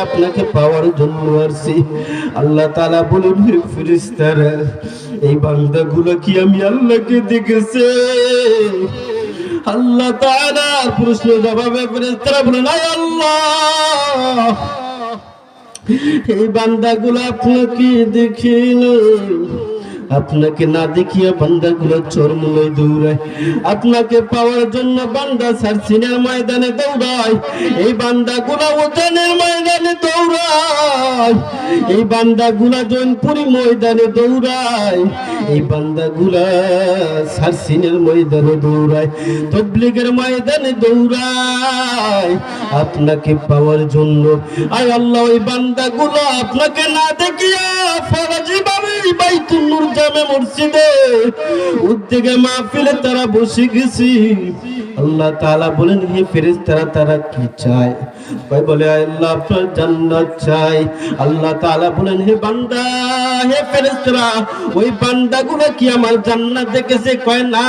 আপনাকে পাওয়ার জন্য আসছি। আল্লাহ তাআলা বলেন, হে ফেরেশতারা, এই বান্দাগুলো কি আমি আল্লাহকে দেখেছে? আল্লাহ তাআলা প্রশ্ন জবাবে ফেরেশতারা বলেন, আয় আল্লাহ, এই বান্দাগুলো আপনাকে দেখেনি। আপনাকে না দেখিয়ে বান্দাগুলো চরমুলে দৌড়ায়। আপনাকে পাওয়ার জন্য বান্দা সারসিনের ময়দানে দৌড়ায়। এই বান্দাগুলো ওজনের ময়দানে দৌড়ায়। এই বান্দাগুলো জৈনপুরি ময়দানে দৌড়ায়। এই বান্দাগুলা সারসিনের ময়দানে দৌড়ায়, তবলিগের ময়দানে দৌড়ায় আপনাকে পাওয়ার জন্য। আয় আল্লাহ, ওই বান্দাগুলো আপনাকে না দেখিয়া ফরজি ভাবে বাইতুল নূর জামে মসজিদে উদ্যোগে মাহফিলে তারা বসে গেছি। আল্লাহ তাআলা বলেন, হে ফেরেশতারা, তারা কি চায়? কয় বলে, আল্লাহ আপনার জান্নাত চাই। আল্লাহ তাআলা বলেন, হে বান্দা, হে ফেরেশতারা, ওই বান্দাগুলো কি আমার জান্নাত দেখেছে? কয় না,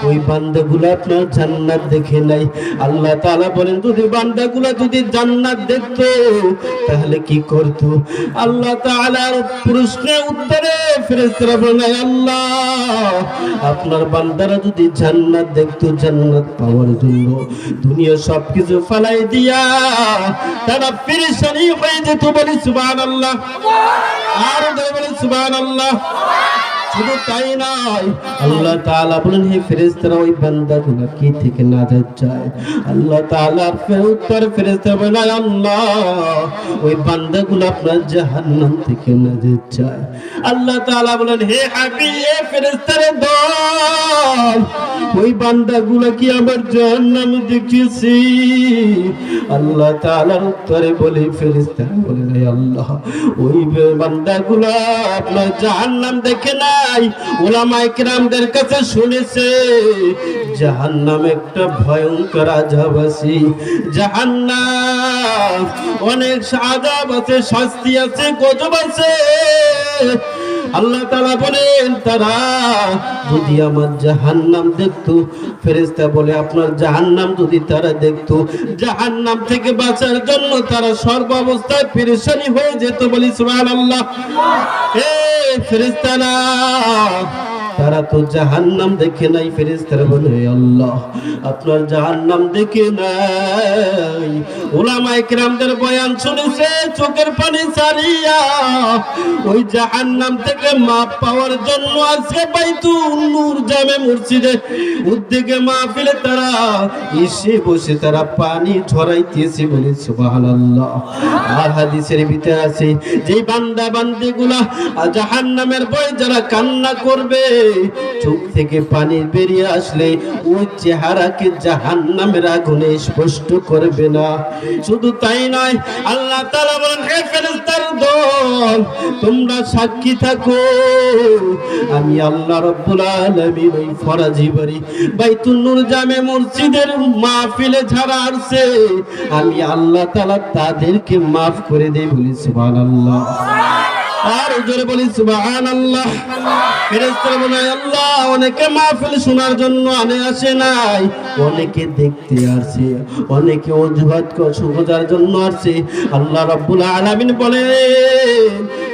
ওই বান্দাগুলো আপনার জান্নাত দেখে নাই। আল্লাহ তাআলা বলেন, যদি বান্দাগুলো যদি জান্নাত দেখতো তাহলে কি করত? আল্লাহ তাআলার প্রশ্নের উত্তরে ফেরেশতারা বলেন, আল্লাহ, আপনার বান্দারা যদি জান্নাত দেখতো, জান্নাত পাওয়ার জন্য দুনিয়া সবকিছু ফালাই দিয়া তারা পেরেশানি হয়ে যেত। বলি সুবহানাল্লাহ, আর বলি সুবহানাল্লাহ। শুধু তাই নয়, আল্লাহ তাআলা বলেন, হে ফেরেশতারা, ওই বান্দাগুলো কি থেকে নাজাত চায়? আল্লাহ তাআলার উত্তর ফেরেশতারা বলেন, আল্লাহ, ওই বান্দাগুলো আপনার জাহান্নাম থেকে নাজাত চায়। আল্লাহ তাআলা বলেন, হে হাবিব, হে ফেরেশতাদের দল, ওই বান্দাগুলো কি আমার জাহান্নাম দেখেছি? আল্লাহ তাআলার উত্তরে বলে ফেরেশতারা বলেন, হে আল্লাহ, ওই বান্দাগুলো আপনার জাহান্নাম দেখে না। উলামায়ে কিরামদের কাছে শুনেছে জাহান্নাম একটা ভয়ঙ্কর আযাব আছে। জাহান্নাম অনেক আযাব আছে, শাস্তি আছে, গজব আছে। আল্লাহ তাআলা বলেন, তারা যদি আমার জাহান্নাম দেখতো, ফেরেশতা বলে, আপনার জাহান্নাম যদি তারা দেখতো, জাহান্নাম থেকে বাঁচার জন্য তারা সর্বাবস্থায় পেরেশানি হয়ে যেত। বলি সুবহানাল্লাহ। হে ফেরেশতারা, তারা তো জাহান্নাম দেখে নাই। ফেরেশতারা বলে, আল্লাহ, আপনার জাহান্নাম দেখে নাই। উলামায়ে কিরামদের বয়ান শুনেছে চোখের পানি ছাড়িয়া, ওই জাহান্নাম থেকে মাপ পাওয়ার জন্য আজকে বাইতুল নূর জামে মসজিদে উদ্যোগে মাহফিলে তারা এসে বসে তারা পানি ঝরাইতেছে। বলে সুবহানাল্লাহ। আর হাদিসের ভিতরে আছে, যে বান্দা বান্দিগুলা জাহান্নামের ভয়ে যারা কান্না করবে, চোখ থেকে পানি বেরিয়ে আসলে ওই চেহারাকে জাহান্নামের আগুনে স্পষ্ট করবে না। শুধু তাই নয়, আল্লাহ তাআলা বলেন, হে ফেরেশতার দল, তোমরা সাক্ষী থাকো, আমি আল্লাহ রাব্বুল আলামিন ওই ফরাজি বাড়ি বাইতুল নূর জামে মসজিদের মাহফিলে যারা আসছে, আমি আল্লাহ তাআলা তাদেরকে maaf করে দেই। বলি সুবহানাল্লাহ। আর জোরে বলি সুবহানাল্লাহ। ফেরেশতারা বলে, আল্লাহ, অনেকে মাহফিল শোনার জন্য আসে নাই, অনেকে দেখতে আসে, অনেকে অজুহাত খোঁজার জন্য আসে। আল্লাহ রাব্বুল আলামিন বলে,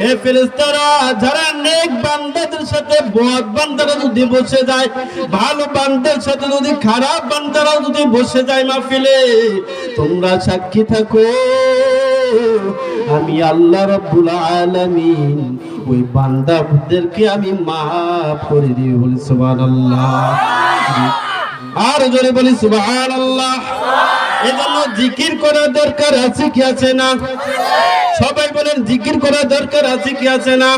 হে ফেরেশতারা, যারা নেক বান্দাদের সাথে বদ বান্দারা যদি বসে যায়, ভালো বান্দার সাথে যদি খারাপ বান্দারাও যদি বসে যায় মাহফিলে, তোমরা সাক্ষী থাকো, আমি আল্লাহ রাব্বুল আলামিন ওই বান্দাদেরকে আমি maaf করে দিই। বলি সুবহানাল্লাহ। আর জোরে বলি সুবহানাল্লাহ। এজন্য জিকির করার দরকার আছে কি আছে না? সবাই বলেন, জিকির করার দরকার আছে কি আছে না?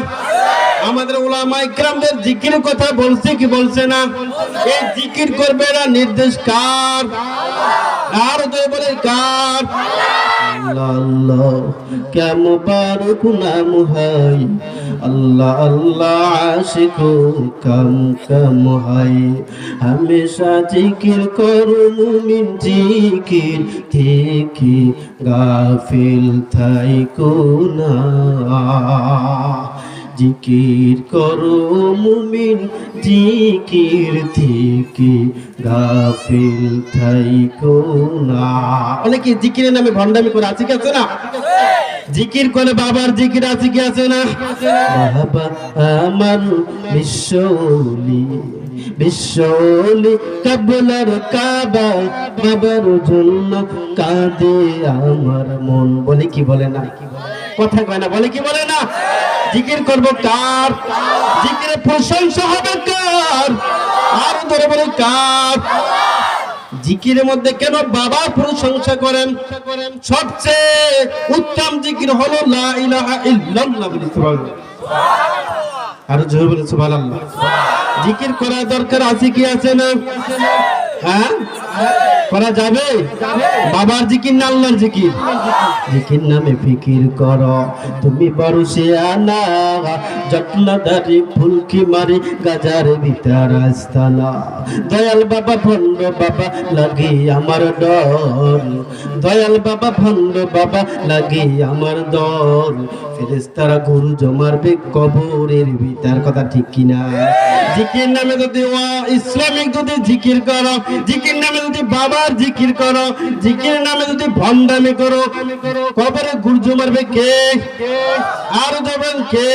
আমাদের উলামায়ে কিরামদের জিকিরের কথা বলছে কি বলছে না? এই জিকির করবে এরা নির্দেশ কার? আর জোরে বলে কার? আল্লাহ আল্লাহ क्या मुबारक नाम है, अल्लाह अल्लाह आशिकों कम है। हमेशा जिक्र करो मुमिन, जिक्र থেকে গাফিল থাইকো না। জিকির করো মুমিন জিকির থেকে গাফিল থাইকো না। অনেকে জিকিরের নামে ভণ্ডামি করে, আছে কি আছে না? জিকির করে বাবার জিকির আছে কি আছে না? বাবা আমার বিশ্বলি বিশ্বলি কাবলার কাবা, বাবার জন্য কাঁদে আমার মন। বলে কি বলে না? কথা কয় না, বলে কি বলে না? জিকির করব কার? জিকিরের প্রশংসা হবে কার? আর ধরে বলে কার? জিকিরের মধ্যে কেন বাবার প্রশংসা করেন? সবচেয়ে উত্তম জিকির হলো লা ইলাহা ইল্লাল্লাহ। আর জোরে বলে সুবহানাল্লাহ। জিকির করা দরকার আছে কি আছে না? হ্যাঁ, করা যাবে। বাবার জিকির না আল্লাহর জিকির? জিকির নামে ফিকির করো তুমি বড় শিয়ানা, জটলাদারি ফুলকি মারি গাজার ভিতর আস্তানা। দয়াল বাবা ভণ্ড বাবা লাগে আমার ডর, দয়াল বাবা ভণ্ড বাবা লাগে আমার ডর। ফেরেশতারা গরু জমারবে কবরের ভিতর, কথা ঠিক কিনা? জিকির নামে যদি ইসলামিক যদি জিকির করো, জিকির নামে যদি বাবার জিকির করো, জিকির নামে যদি ভণ্ডামি করো, কবরে গুরজো মারবে কে? আর যাবেন কে?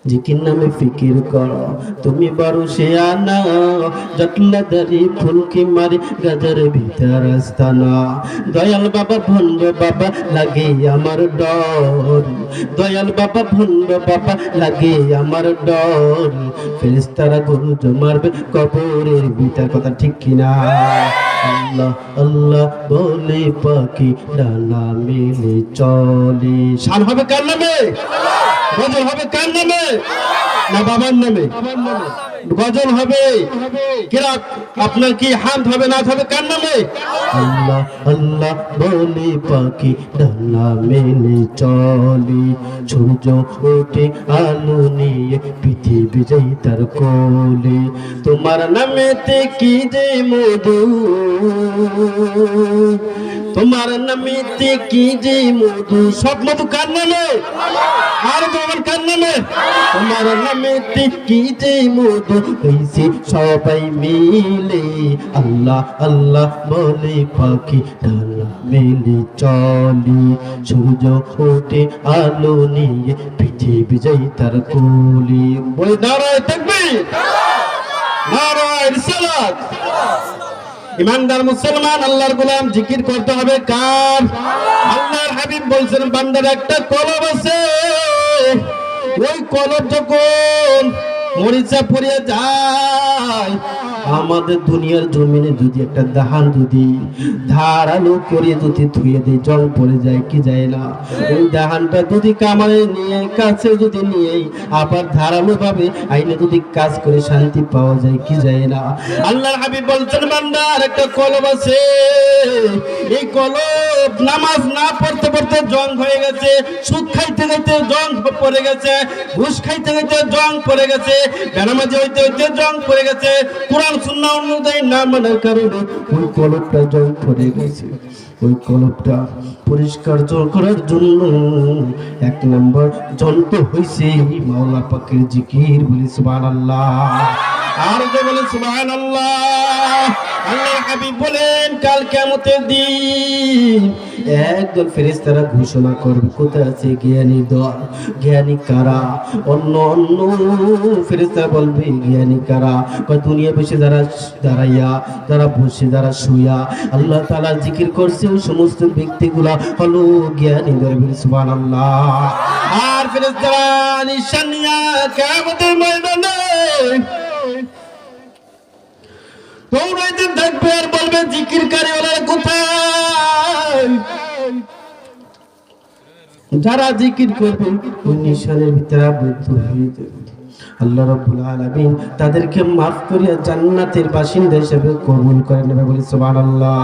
জিকির নামে ফিকির করো তুমি বড় শিয়ানা, জটলাদারি ফুলকি মারি গাজার ভিতর আস্তানা। দয়াল বাবা ভণ্ড বাবা লাগে আমার ডর, দয়াল বাবা ভণ্ড বাবা লাগে আমার ডর। ফেরেশতারা গরু মারবে কবরের ভিতর, কথা ঠিক কিনা? আল্লাহ আল্লাহ বলে পাখি ডানা মেলে চলে। শান হবে কার নামে? গজল হবে কার নামে? না বাবার নামে? গজল হবে কিরাত আপনার কি হামদ হবে না হবে কার নামে? আল্লাহ আল্লাহ বলে পাখি ডানা মেলে চলে, সূর্য ওঠে আলো নিয়ে পৃথিবী যাই তার কোলে। তোমার নামেতে কি যে মধু, তোমার নামেতে কি যে মধু। সব মধু কার নামে? আর তোমার কার নামে? তোমার নামেতে কি যে মধু হইছে সবাই মিলে। আল্লাহ আল্লাহ বলে পাখি ডানা মেলে চলে, সূর্য ওঠে আলো নিয়ে পৃথিবী যাই তার কোলে। বলে নারায়ে তাকবীর, নারায়ে রিসালাত। ইমানদার মুসলমান আল্লাহর গোলাম জিকির করতে হবে কার? আল্লাহর হাবিব বলছেন বান্দার একটা কলব আছে, ওই কলব যখন মরিচা পড়িয়া যায়, আমাদের দুনিয়ার জমিনে যদি একটা দাহান যদি ধারালো করে যদি ধুয়ে দেয়, জং পড়ে যায় কি যায় না? ওই দাহানটা যদি কামারে নিয়ে কাছে যদি নিয়ে আবার ধারালো ভাবে আইনে যদি কাজ করে শান্তি পাওয়া যায় কি যায় না? আল্লাহর হাবিব বলছেন বান্দার একটা কলব আছে, এই কলব নামাজ না পড়তে পড়তে জং হয়ে গেছে, সুদ খাইতে খাইতে জং পড়ে গেছে, ঘুষ খাইতে খাইতে জং পড়ে গেছে, বেনামাজি হইতে হইতে জং পড়ে গেছে, কোরআন সুন্নাহ অনুযায়ী না মানার কারণে ওই কলবটা জং পড়ে গেছে। ওই কলবটা পরিষ্কার করার জন্য এক নম্বর যন্ত্র হইছে মাওলা পাকের জিকির। বলি সুবহানাল্লাহ, আর যে বলে সুবহানাল্লাহ। আল্লাহর হাবিব বলেন কাল কিয়ামতের দিন একদল ফেরেশতারা ঘোষণা করবে কোথায় আছে জ্ঞানী দল। জ্ঞানী কারা? অন্য অন্য ফেরেশতারা বলবে জ্ঞানী কারা? দুনিয়া বসে যারা দাঁড়াইয়া, যারা বসে, যারা শুইয়া আল্লাহ তাআলা জিকির করছে, ওই সমস্ত ব্যক্তিগুলা হলো জ্ঞানী দল। সুবহানাল্লাহ। আর ফেরেশতারা নিশানিয়া কিয়ামতের ময়দানে দৌড়াইতে থাকবে আর বলবে জিকিরকারী ওরা কোথায়? যারা জিকির করবে ওই নিশানের ভিতরে আবদ্ধ হয়ে যাবে। আল্লাহ রাব্বুল আলামিন তাদেরকে মাফ করিয়া জান্নাতের বাসিন্দা হিসেবে কবুল করে নেবে। বলি সুবহানাল্লাহ।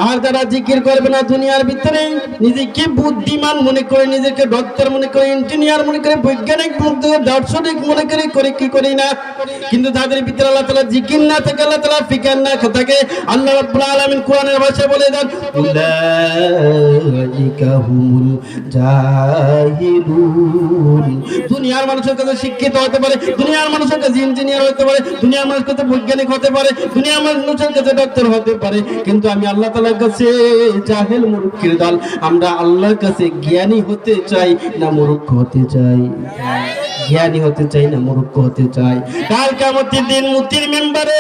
আর যারা জিকির করবে না দুনিয়ার ভিতরে নিজেকে বুদ্ধিমান মনে করে, নিজেকে ডক্টর মনে করে, ইঞ্জিনিয়ার মনে করে, বৈজ্ঞানিক দার্শনিক মনে করে কি করি না, কিন্তু যাদের ভিতরে আল্লাহ তাআলা জিকির না থাকে, আল্লাহ তাআলা ফিকির না থাকে, আল্লাহ রাব্বুল আলামিন কোরআনের ভাষায় বলে দেন উলাইকা হুমুল জাহিলুন। দুনিয়ার মানুষের কাছে শিক্ষিত হতে পারে, দুনিয়ার মানুষের কাছে ইঞ্জিনিয়ার হতে পারে, দুনিয়ার মানুষের কাছে বৈজ্ঞানিক হতে পারে, দুনিয়ার মানুষের কাছে ডক্টর হতে পারে, কিন্তু আমি আল্লাহ তাআলার কাছে জাহেল মূর্খের দল। আমরা আল্লাহর কাছে জ্ঞানী হতে চাই না মূর্খ হতে চাই? জ্ঞানী হতে চাই না মূর্খ হতে চাই? কাল কিয়ামতের দিন মুক্তির মেম্বারে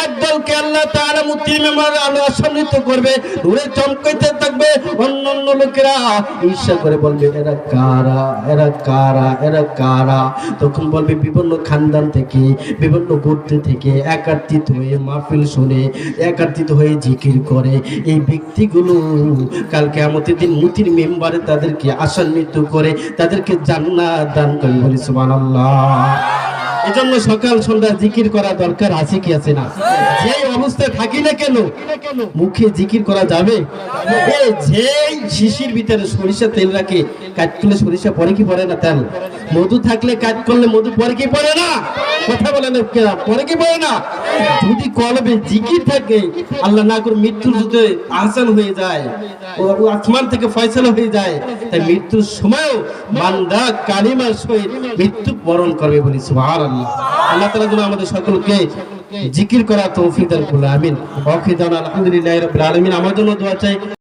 একদলকে আল্লাহ তাআলা মুক্তির মেম্বারে সম্মানিত করবে, নূরে চমকাইতে থাকবে, অন্যান্য লোকেরা ঈর্ষা করে বলবে এরা কারা, এরা কারা, এরা কারা। তখন বলবে বিভিন্ন খানদান থেকে, বিভিন্ন গোত্র থেকে একত্রিত হয়ে মাহফিল শুনে, একত্রিত হয়ে জিকির করে এই ব্যক্তিগুলো কাল কিয়ামতের দিন মুক্তির মেম্বারে তাদেরকে আসান্বিত করে, তাদেরকে জান্নাত দান করে। বলি সুবহানাল্লাহ। এজন্য সকাল সন্ধ্যা জিকির করা দরকার আছে কি আছে না? যে অবস্থায় থাকি না কেন মুখে জিকির করা যাবে? যে শিশির ভিতরে সরিষা তেল রাখে, কাজ করলে সরিষা পরে কি পড়ে না? তেল মধু থাকলে কাজ করলে মধু পরে কি পড়ে না? কথা বলেন পরে কি পড়ে না? যদি কলবে জিকির থাকে, আল্লাহ না করে মৃত্যুর যুদ্ধে আহসান হয়ে যায়, ও আসমান থেকে ফয়সালা হয়ে যায়, তাই মৃত্যুর সময়ও বান্দা কালিমার সহিত মৃত্যু বরণ করবে। বলি সুবহানাল্লাহ। আল্লাহ তাআলা যেন আমাদের সকলকে জিকির করা তৌফিক দান করুন। আমিন। ওয়া আখিরু দাওয়ানা আলহামদুলিল্লাহি রাব্বিল আলামিন। আমার জন্য দোয়া চাই।